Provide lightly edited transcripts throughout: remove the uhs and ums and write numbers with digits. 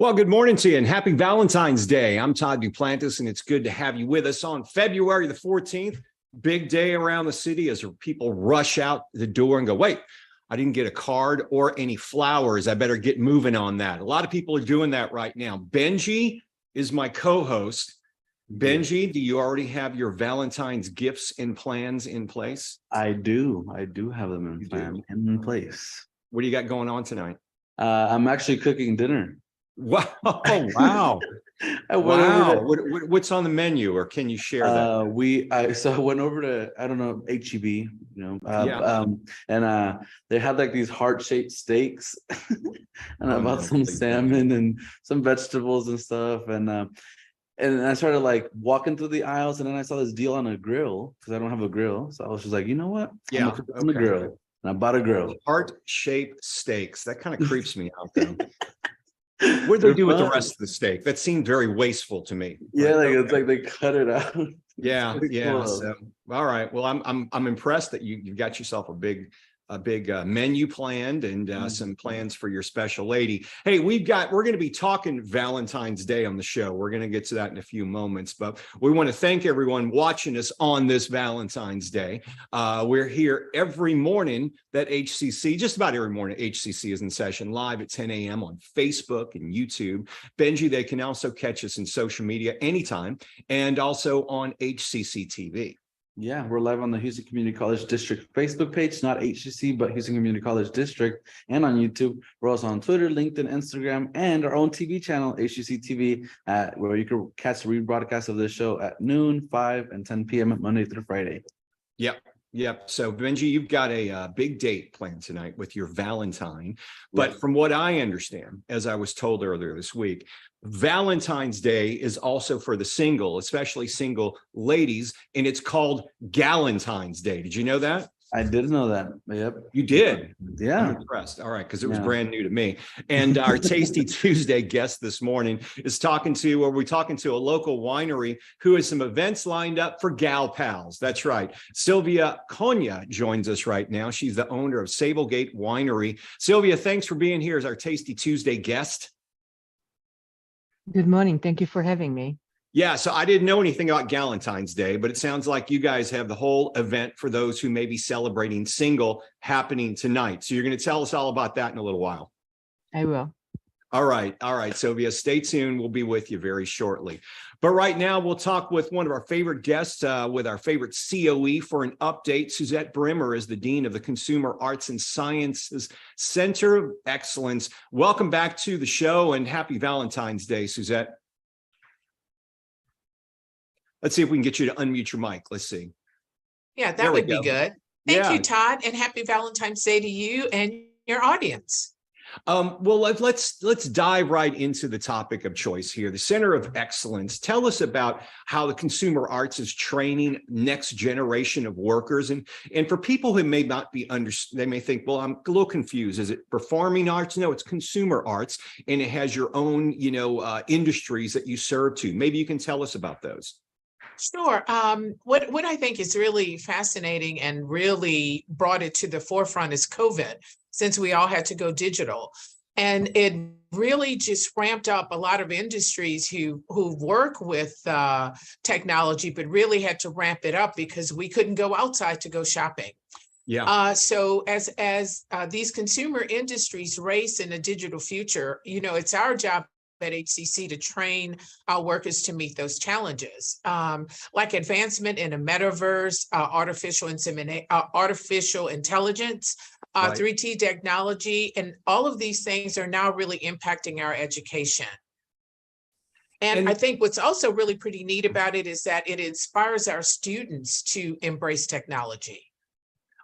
Well, good morning to you and happy Valentine's Day. I'm Todd Duplantis, and it's good to have you with us on February the 14th. Big day around the city as people rush out the door and go, wait, I didn't get a card or any flowers. I better get moving on that. A lot of people are doing that right now. Benji is my co-host. Benji, do you already have your Valentine's gifts and plans in place? I do have them in place. What do you got going on tonight? I'm actually cooking dinner. Wow. Oh, wow. Wow. What's on the menu, or can you share that? So I went over to, I don't know, HEB, and they had like these heart-shaped steaks and I bought some salmon and some vegetables and stuff. And I started like walking through the aisles, and then I saw this deal on a grill because I don't have a grill. So I was just like, you know what? I'm gonna cook on the grill. And I bought a grill. Heart-shaped steaks. That kind of creeps me out though. What do they do with the rest of the steak? That seemed very wasteful to me. Yeah, it's like they cut it out. Yeah. So, all right. Well, I'm impressed that you got yourself a big menu planned and some plans for your special lady. Hey, we're going to be talking Valentine's Day on the show. We're going to get to that in a few moments, but we want to thank everyone watching us on this Valentine's Day. We're here every morning that HCC, just about every morning, HCC is in session live at 10 a.m. on Facebook and YouTube. Benji, they can also catch us in social media anytime and also on HCCTV. Yeah, we're live on the Houston Community College District Facebook page, not HCC, but Houston Community College District, and on YouTube. We're also on Twitter, LinkedIn, Instagram, and our own TV channel, HCCTV, where you can catch the rebroadcast of this show at noon, 5, and 10 p.m. Monday through Friday. Yep. So, Benji, you've got a big date planned tonight with your Valentine. But from what I understand, as I was told earlier this week, Valentine's Day is also for the single, especially single ladies, and it's called Galentine's Day. Did you know that? I did know that. Yep. You did? Yeah. I'm impressed. All right, because it was brand new to me. And our Tasty Tuesday guest this morning is talking to a local winery who has some events lined up for Gal Pals. That's right. Szilvia Konya joins us right now. She's the owner of Sable Gate Winery. Szilvia, thanks for being here as our Tasty Tuesday guest. Good morning. Thank you for having me. Yeah, so I didn't know anything about Galentine's Day, but it sounds like you guys have the whole event for those who may be celebrating single happening tonight. So you're going to tell us all about that in a little while. I will. All right, Szilvia, stay tuned. We'll be with you very shortly. But right now, we'll talk with one of our favorite guests, with our favorite COE for an update. Suzette Brimmer is the Dean of the Consumer Arts and Sciences Center of Excellence. Welcome back to the show and happy Valentine's Day, Suzette. Let's see if we can get you to unmute your mic. Let's see. Yeah, that would be good. Thank you, Todd, and happy Valentine's Day to you and your audience. Well, let's dive right into the topic of choice here, the Center of Excellence. Tell us about how the consumer arts is training next generation of workers. And for people who may not be they may think, well, I'm a little confused. Is it performing arts? No, it's consumer arts, and it has your own, industries that you serve to. Maybe you can tell us about those. Sure. What I think is really fascinating and really brought it to the forefront is COVID, since we all had to go digital. And it really just ramped up a lot of industries who work with technology, but really had to ramp it up because we couldn't go outside to go shopping. Yeah. So as these consumer industries race in a digital future, it's our job at HCC to train our workers to meet those challenges, like advancement in a metaverse, artificial intelligence, 3D technology, and all of these things are now really impacting our education. And I think what's also really pretty neat about it is that it inspires our students to embrace technology.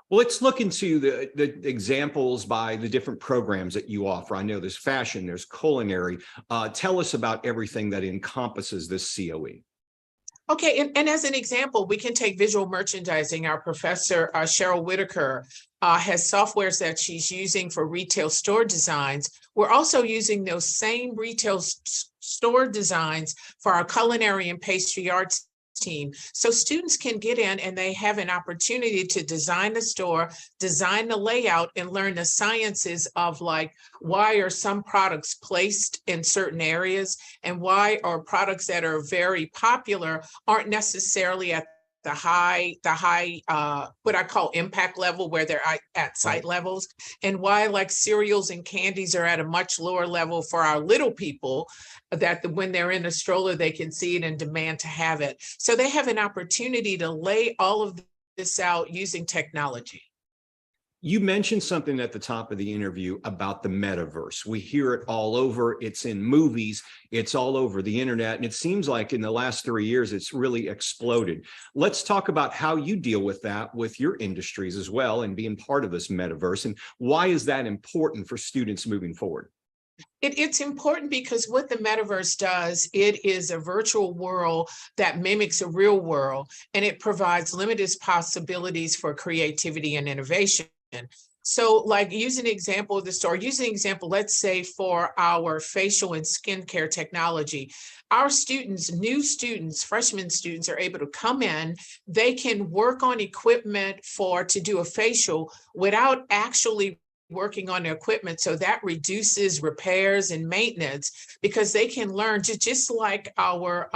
Well, let's look into the examples by the different programs that you offer. I know there's fashion, there's culinary. Tell us about everything that encompasses this COE. Okay, and as an example, we can take visual merchandising. Our professor, Cheryl Whitaker, has softwares that she's using for retail store designs. We're also using those same retail store designs for our culinary and pastry arts team. So students can get in and they have an opportunity to design the store, design the layout, and learn the sciences of like, why are some products placed in certain areas and why are products that are very popular aren't necessarily at the high what I call impact level, where they're at site levels, and why like cereals and candies are at a much lower level for our little people, that when they're in a stroller they can see it and demand to have it. So they have an opportunity to lay all of this out using technology. You mentioned something at the top of the interview about the metaverse. We hear it all over. It's in movies. It's all over the internet. And it seems like in the last 3 years, it's really exploded. Let's talk about how you deal with that with your industries as well and being part of this metaverse. And why is that important for students moving forward? It's important because what the metaverse does, it is a virtual world that mimics a real world, and it provides limitless possibilities for creativity and innovation. So like use an example of the store, use an example, let's say for our facial and skincare technology. Our students, new students, freshman students are able to come in, they can work on equipment to do a facial without actually working on the equipment. So that reduces repairs and maintenance because they can learn just like our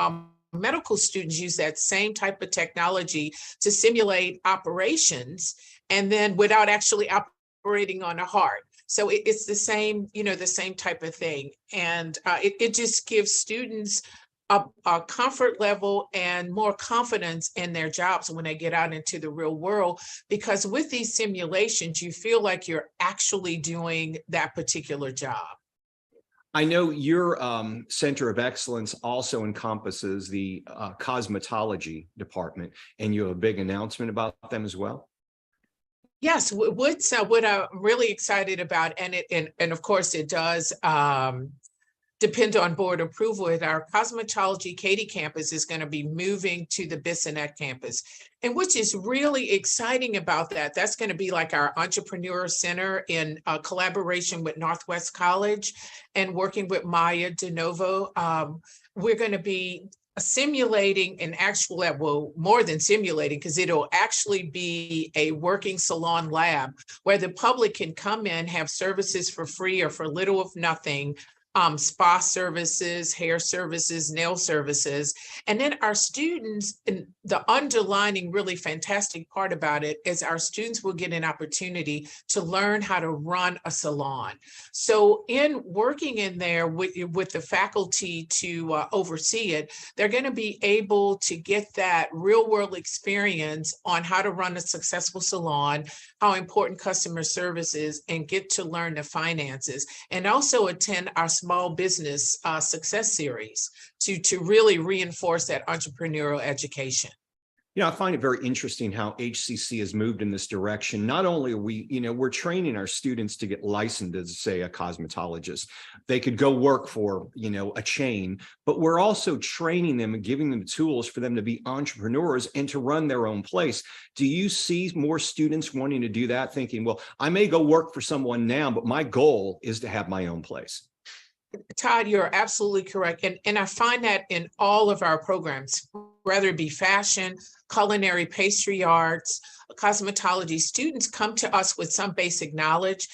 medical students use that same type of technology to simulate operations and then without actually operating on a heart. So it's the same, the same type of thing. And it just gives students a comfort level and more confidence in their jobs when they get out into the real world, because with these simulations, you feel like you're actually doing that particular job. I know your Center of Excellence also encompasses the cosmetology department, and you have a big announcement about them as well. Yes, what I'm really excited about, and of course it does depend on board approval, at our cosmetology Katy campus is going to be moving to the Bissonnette campus. And which is really exciting about that, that's going to be like our entrepreneur center in collaboration with Northwest College and working with Maya DeNovo. We're going to be simulating an actual lab, well, more than simulating, because it'll actually be a working salon lab where the public can come in, have services for free or for little of nothing, spa services, hair services, nail services. And then our students, and the underlining really fantastic part about it is our students will get an opportunity to learn how to run a salon. So in working in there with the faculty to oversee it, they're going to be able to get that real world experience on how to run a successful salon, how important customer service is, and get to learn the finances, and also attend our small business success series to really reinforce that entrepreneurial education. I find it very interesting how HCC has moved in this direction. Not only are we, we're training our students to get licensed as, say, a cosmetologist. They could go work for, a chain, but we're also training them and giving them the tools for them to be entrepreneurs and to run their own place. Do you see more students wanting to do that, thinking, well, I may go work for someone now, but my goal is to have my own place? Todd, you're absolutely correct. And I find that in all of our programs, whether it be fashion, culinary, pastry arts, cosmetology, students come to us with some basic knowledge.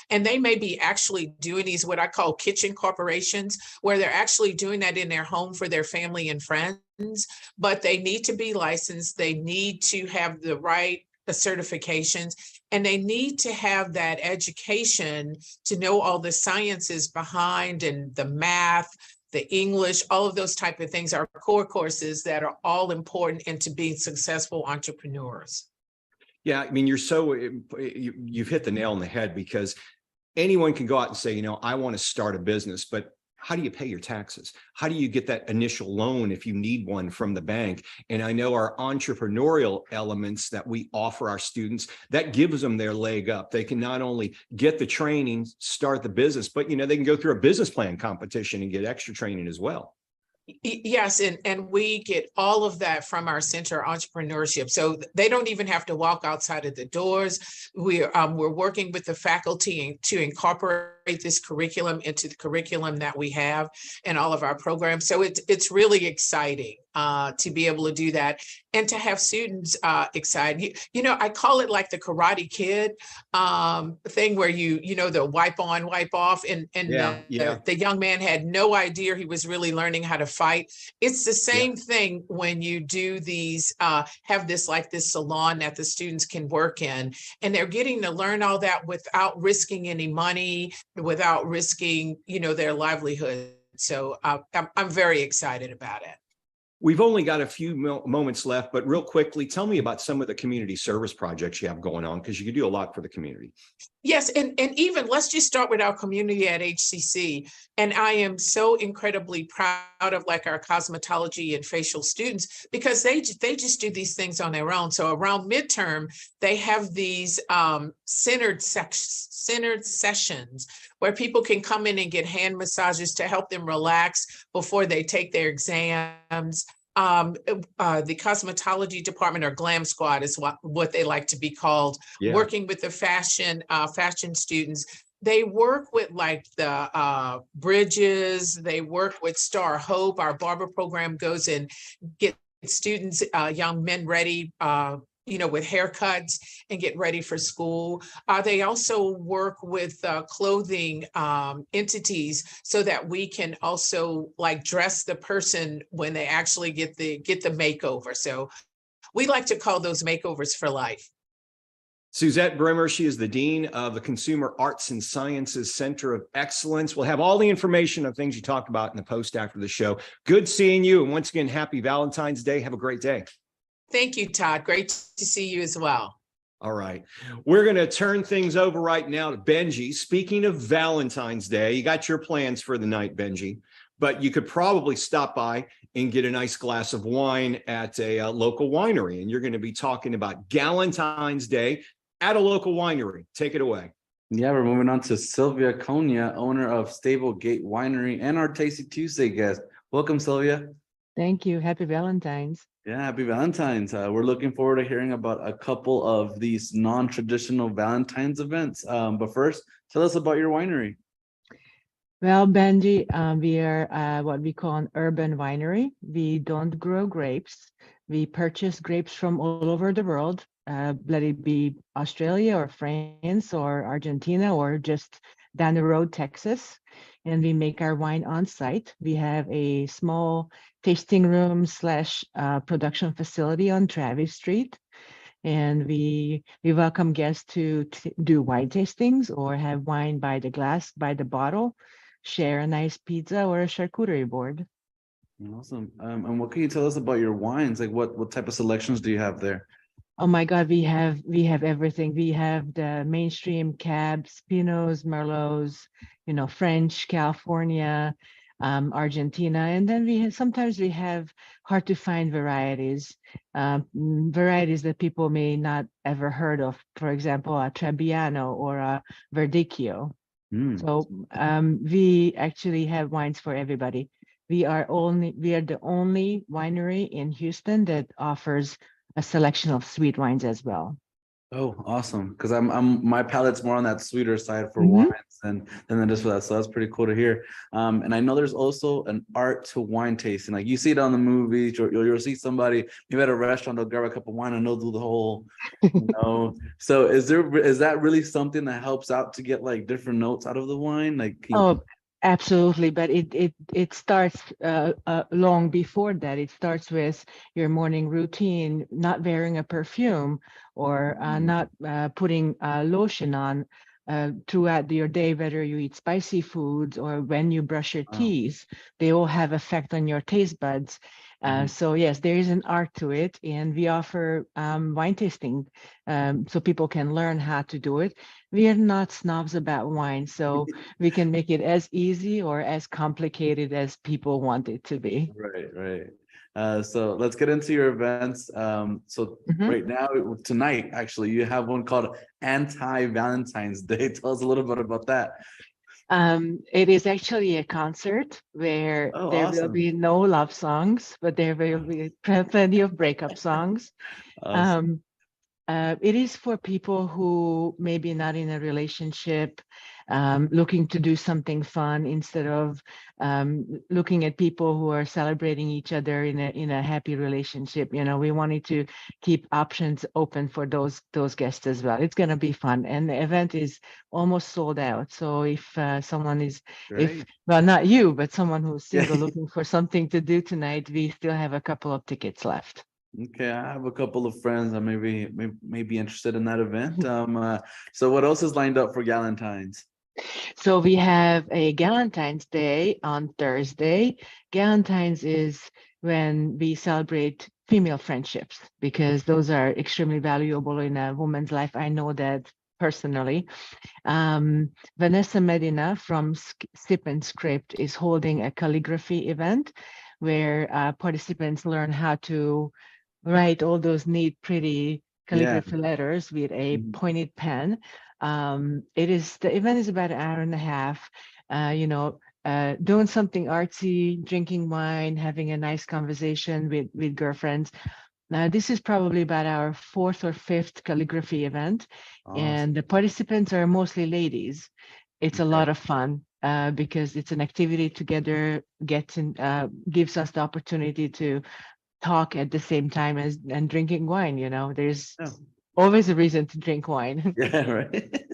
And they may be actually doing these, what I call kitchen corporations, where they're actually doing that in their home for their family and friends, but they need to be licensed. They need to have the right certifications, and they need to have that education to know all the sciences behind and the math, the English, all of those type of things are core courses that are all important into being successful entrepreneurs. Yeah, I mean, you've hit the nail on the head, because anyone can go out and say, I want to start a business, but how do you pay your taxes? How do you get that initial loan if you need one from the bank? And I know our entrepreneurial elements that we offer our students, that gives them their leg up. They can not only get the training, start the business, but they can go through a business plan competition and get extra training as well. Yes, and we get all of that from our Center of Entrepreneurship. So they don't even have to walk outside of the doors. We're working with the faculty to incorporate this curriculum into the curriculum that we have in all of our programs. So it's really exciting to be able to do that and to have students excited. You know, I call it like the Karate Kid thing where the wipe on, wipe off, and the young man had no idea he was really learning how to fight. It's the same thing when you do these, have this salon that the students can work in, and they're getting to learn all that without risking any money, without risking, their livelihood. So I'm very excited about it. We've only got a few moments left, but real quickly, tell me about some of the community service projects you have going on, because you can do a lot for the community. Yes, and even let's just start with our community at HCC. And I am so incredibly proud of our cosmetology and facial students, because they just do these things on their own. So around midterm, they have these centered sessions where people can come in and get hand massages to help them relax before they take their exams. The cosmetology department, or glam squad is what they like to be called, working with the fashion students. They work with the Bridges, they work with Star Hope. Our barber program goes and get students, young men ready, with haircuts and get ready for school. They also work with clothing entities so that we can also dress the person when they actually get the makeover. So we like to call those makeovers for life. Suzette Brimmer, she is the Dean of the Consumer Arts and Sciences Center of Excellence. We'll have all the information on things you talked about in the post after the show. Good seeing you. And once again, happy Valentine's Day. Have a great day. Thank you, Todd. Great to see you as well. All right. We're going to turn things over right now to Benji. Speaking of Valentine's Day, you got your plans for the night, Benji, but you could probably stop by and get a nice glass of wine at a local winery. And you're going to be talking about Galentine's Day at a local winery. Take it away. Yeah, we're moving on to Szilvia Konya, owner of Sable Gate Winery and our Tasty Tuesday guest. Welcome, Szilvia. Thank you. Happy Valentine's. Yeah, happy Valentine's. We're looking forward to hearing about a couple of these non-traditional Valentine's events. But first, tell us about your winery. Well, Benji, we are what we call an urban winery. We don't grow grapes. We purchase grapes from all over the world, let it be Australia or France or Argentina or just down the road, Texas. And we make our wine on site. We have a small tasting room / production facility on Travis Street. And we welcome guests to do wine tastings or have wine by the glass, by the bottle, share a nice pizza or a charcuterie board. Awesome. And what can you tell us about your wines? What type of selections do you have there? Oh my God, we have everything. We have the mainstream cabs, Pinots, Merlots, French, California, Argentina, and then sometimes we have hard to find varieties, varieties that people may not ever heard of. For example, a Trebbiano or a Verdicchio. So we actually have wines for everybody. We are the only winery in Houston that offers a selection of sweet wines as well. Oh, awesome. Because my palate's more on that sweeter side for wines than just for that. So that's pretty cool to hear. And I know there's also an art to wine tasting. Like you see it on the movies, you'll see somebody, maybe at a restaurant, they'll grab a cup of wine and they'll do the whole, So is that really something that helps out to get different notes out of the wine? Absolutely, but it starts long before that. It starts with your morning routine, not wearing a perfume or not putting lotion on throughout your day, whether you eat spicy foods or when you brush your teeth. They all have effect on your taste buds. So yes, there is an art to it, and we offer wine tasting so people can learn how to do it. We are not snobs about wine, so we can make it as easy or as complicated as people want it to be. Right. So let's get into your events. Right now, tonight, actually, you have one called Anti-Valentine's Day. Tell us a little bit about that. It is actually a concert where there will be no love songs, but there will be plenty of breakup songs. Awesome. It is for people who maybe not in a relationship, looking to do something fun instead of looking at people who are celebrating each other in a happy relationship. We wanted to keep options open for those guests as well. It's going to be fun, and the event is almost sold out. So if someone is, well, not you, but someone who's single looking for something to do tonight, we still have a couple of tickets left. Okay, I have a couple of friends that may be interested in that event. So what else is lined up for Galentine's? So we have a Galentine's Day on Thursday. Galentine's is when we celebrate female friendships, because those are extremely valuable in a woman's life. I know that personally. Vanessa Medina from Sip and Script is holding a calligraphy event where participants learn how to write all those neat, pretty calligraphy letters with a pointed pen. The event is about an hour and a half, doing something artsy, drinking wine, having a nice conversation with girlfriends. This is probably about our fourth or fifth calligraphy event. Awesome. And the participants are mostly ladies. It's a lot of fun because it's an activity together, gives us the opportunity to talk at the same time and drinking wine. There's always a reason to drink wine. Yeah, right.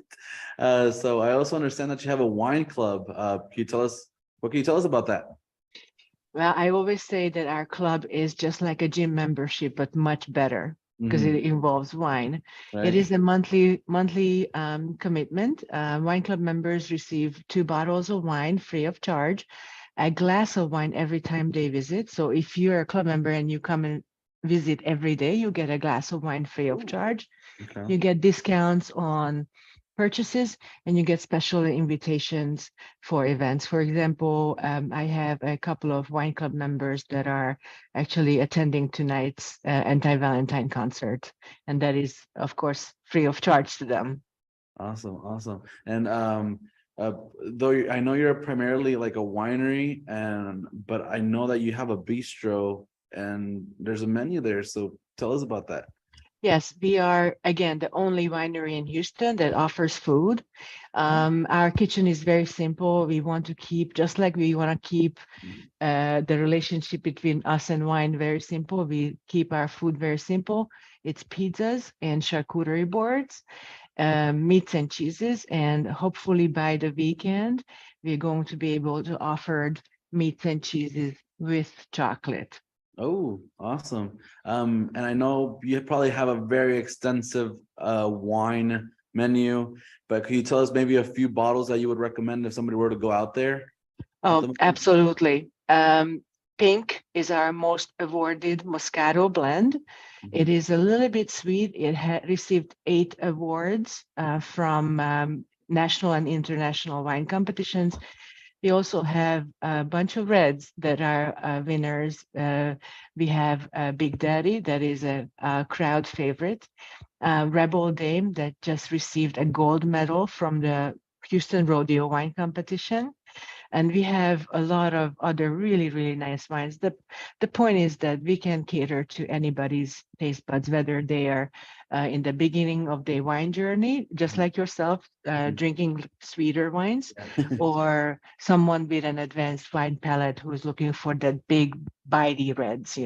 So I also understand that you have a wine club. What can you tell us about that? Well, I always say that our club is just like a gym membership, but much better because it involves wine. Right. It is a monthly commitment. Wine club members receive 2 bottles of wine free of charge, a glass of wine every time they visit. So if you're a club member and you come and visit every day, you get a glass of wine free of charge. Okay. You get discounts on purchases, and you get special invitations for events. For example, I have a couple of wine club members that are actually attending tonight's anti-Valentine concert, and that is, of course, free of charge to them. Awesome. And though I know you're primarily like a winery, but I know that you have a bistro and there's a menu there. So tell us about that. Yes, we are, again, the only winery in Houston that offers food. Our kitchen is very simple. We want to keep, just like we want to keep the relationship between us and wine very simple, we keep our food very simple. It's pizzas and charcuterie boards, meats and cheeses, and hopefully by the weekend, we're going to be able to offer meats and cheeses with chocolate. Oh, awesome. And I know you probably have a very extensive wine menu, but can you tell us maybe a few bottles that you would recommend if somebody were to go out there? Oh, absolutely. Pink is our most awarded Moscato blend. It is a little bit sweet. It received 8 awards from national and international wine competitions. We also have a bunch of reds that are winners. We have Big Daddy, that is a crowd favorite. Rebel Dame, that just received a gold medal from the Houston Rodeo Wine Competition. And we have a lot of other really, really nice wines. The point is that we can cater to anybody's taste buds, whether they are in the beginning of their wine journey, just like yourself, drinking sweeter wines, or someone with an advanced wine palate who's looking for that big, bitey reds,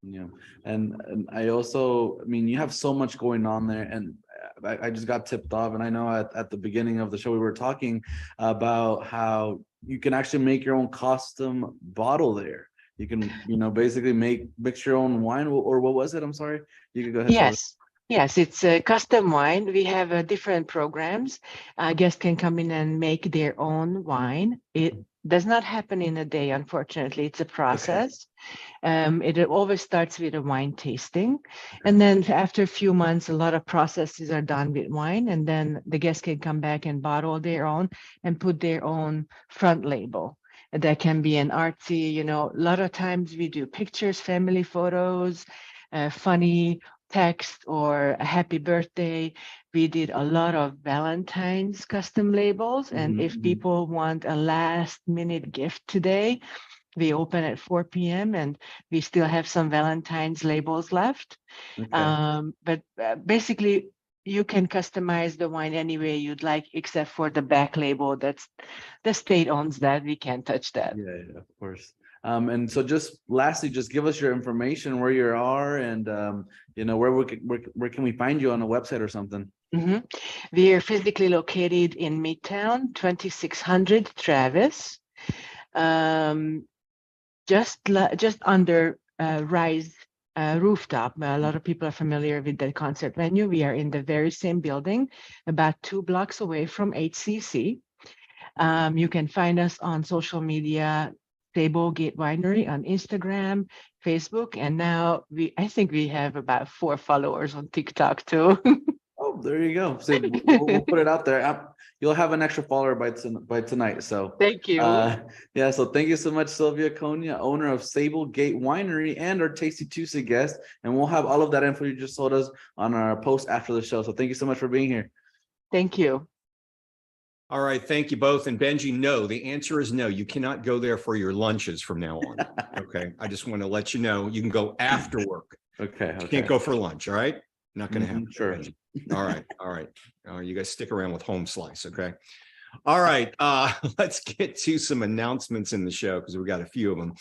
Yeah. And I also, you have so much going on there, and I just got tipped off, and I know at the beginning of the show we were talking about how you can actually make your own custom bottle there. You can, basically mix your own wine, or what was it? I'm sorry. You can go ahead. Yes, it's a custom wine. We have different programs. Guests can come in and make their own wine. It does not happen in a day, unfortunately. It's a process. Okay. It always starts with a wine tasting. And then after a few months, a lot of processes are done with wine. And then the guests can come back and bottle their own and put their own front label. That can be an artsy, a lot of times we do pictures, family photos, funny text, or a happy birthday. We did a lot of Valentine's custom labels. And if people want a last minute gift today, we open at 4 p.m. and we still have some Valentine's labels left. Okay. But basically, you can customize the wine any way you'd like, except for the back label. That's the state owns that. We can't touch that. Yeah, of course. And so just lastly, just give us your information, where you are, and where can we find you on a website or something? We are physically located in Midtown, 2600 Travis, just under Rise rooftop. A lot of people are familiar with the concert venue. We are in the very same building, about 2 blocks away from HCC. You can find us on social media, Sable Gate Winery on Instagram, Facebook, and now I think we have about 4 followers on TikTok too. Oh, there you go. So we'll put it out there. You'll have an extra follower by tonight. So thank you. So thank you so much, Szilvia Konya, owner of Sable Gate Winery and our Tasty Tuesday guest. And we'll have all of that info you just told us on our post after the show. So thank you so much for being here. Thank you. All right. Thank you both. And Benji, no, the answer is no. You cannot go there for your lunches from now on. Okay. I just want to let you know, you can go after work. Okay. You can't go for lunch. All right. Not going to happen. Sure. Benji. All right. All right. You guys stick around with Home Slice. Okay. All right. Let's get to some announcements in the show because we got a few of them.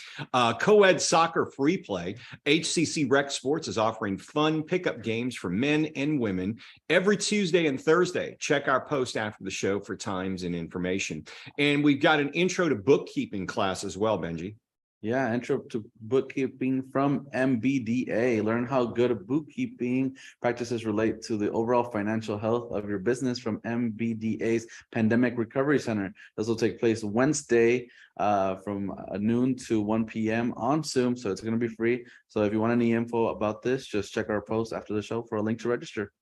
Coed Soccer Free Play. HCC Rec Sports is offering fun pickup games for men and women every Tuesday and Thursday. Check our post after the show for times and information. And we've got an intro to bookkeeping class as well, Benji. Yeah, intro to bookkeeping from MBDA. Learn how good bookkeeping practices relate to the overall financial health of your business from MBDA's Pandemic Recovery Center. This will take place Wednesday from noon to 1 p.m. on Zoom, so it's going to be free. So if you want any info about this, just check our post after the show for a link to register.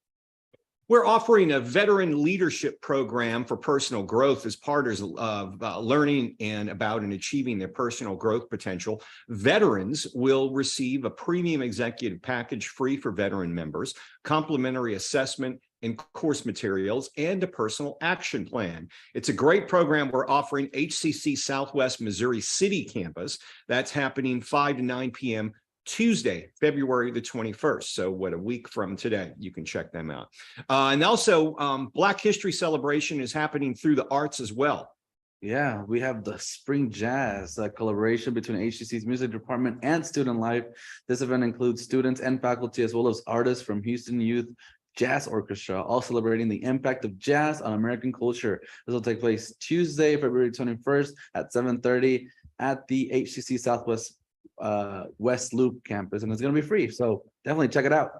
We're offering a veteran leadership program for personal growth as part of learning and about and achieving their personal growth potential. Veterans will receive a premium executive package free for veteran members, complimentary assessment and course materials, and a personal action plan. It's a great program we're offering HCC Southwest Missouri City Campus. That's happening 5 to 9 p.m. Tuesday, February the 21st. So what, a week from today, you can check them out. And also Black History Celebration is happening through the arts as well. Yeah, we have the Spring Jazz collaboration between HCC's music department and student life. This event includes students and faculty as well as artists from Houston Youth Jazz Orchestra, all celebrating the impact of jazz on American culture. This will take place Tuesday, February 21st at 7:30 at the HCC Southwest West Loop campus, and it's going to be free, so definitely check it out.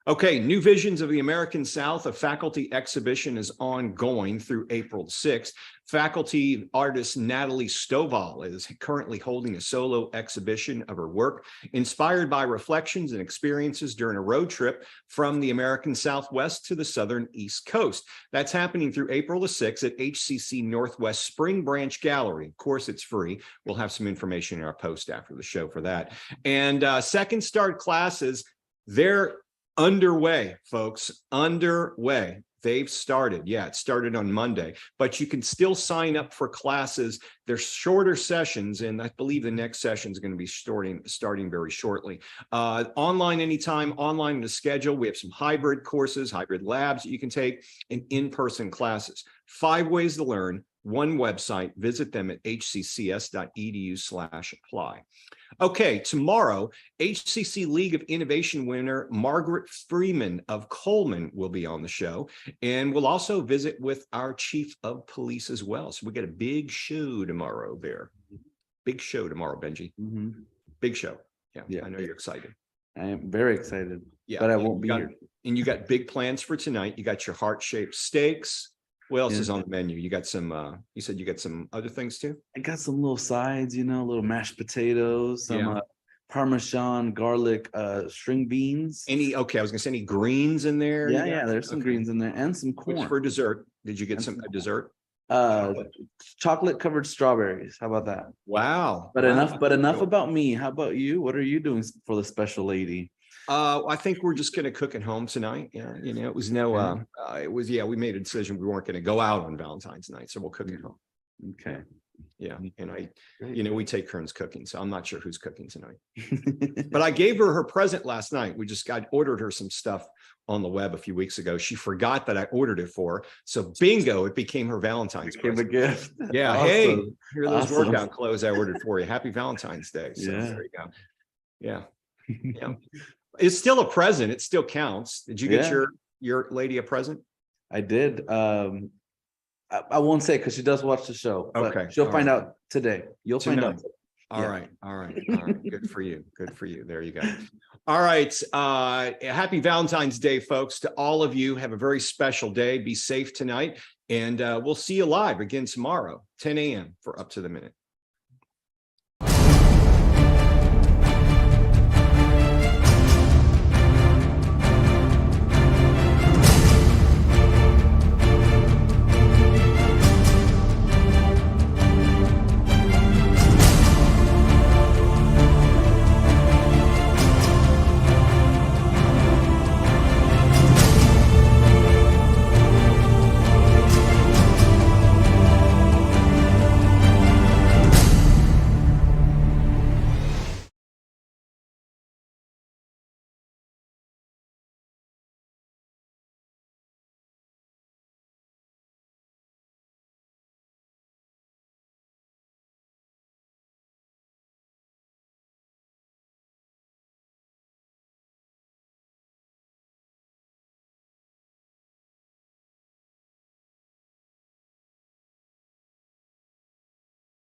Okay, New Visions of the American South, a faculty exhibition, is ongoing through April 6th. Faculty artist Natalie Stovall is currently holding a solo exhibition of her work, inspired by reflections and experiences during a road trip from the American Southwest to the Southern East Coast. That's happening through April the 6th at HCC Northwest Spring Branch Gallery. Of course, it's free. We'll have some information in our post after the show for that. And Second Start classes, they're underway, folks, underway. They've started. Yeah, it started on Monday, but you can still sign up for classes. They're shorter sessions, and I believe the next session is going to be starting very shortly. Online anytime, online in the schedule. We have some hybrid courses, hybrid labs that you can take, and in-person classes. 5 ways to learn, 1 website. Visit them at hccs.edu/apply. Okay, tomorrow, HCC League of Innovation winner Margaret Freeman of Coleman will be on the show, and we'll also visit with our chief of police as well. So we got a big show tomorrow there. Big show tomorrow, Benji. Big show. Yeah, I know you're excited. I am very excited, yeah, but I won't be here. And you got big plans for tonight. You got your heart-shaped steaks. What else is on the menu? You got some, you said you got some other things too? I got some little sides, little mashed potatoes, some Parmesan garlic string beans. I was gonna say any greens in there? Yeah, there's some greens in there and some corn. What's for dessert? Did you get a dessert? Chocolate covered strawberries. How about that? Wow. But enough about me. How about you? What are you doing for the special lady? I think we're just going to cook at home tonight. Yeah, it was we made a decision we weren't going to go out on Valentine's night, so we'll cook at home. Okay. Yeah. And Great. we take turns cooking, so I'm not sure who's cooking tonight. But I gave her present last night. I ordered her some stuff on the web a few weeks ago. She forgot that I ordered it for her. So bingo, it became her Valentine's Give a present. gift. Yeah. Awesome. Hey, here are those Awesome. workout clothes I ordered for you. Happy Valentine's Day. So Yeah. there you go. Yeah. Yeah. It's still a present. It still counts. Did you get your lady a present? I did. I won't say because she does watch the show. But Okay. she'll All find right. out today. You'll find out. All Yeah. right. All right. All right. Good for you. Good for you. There you go. All right. Happy Valentine's Day, folks, to all of you. Have a very special day. Be safe tonight. And we'll see you live again tomorrow, 10 a.m. for Up to the Minute.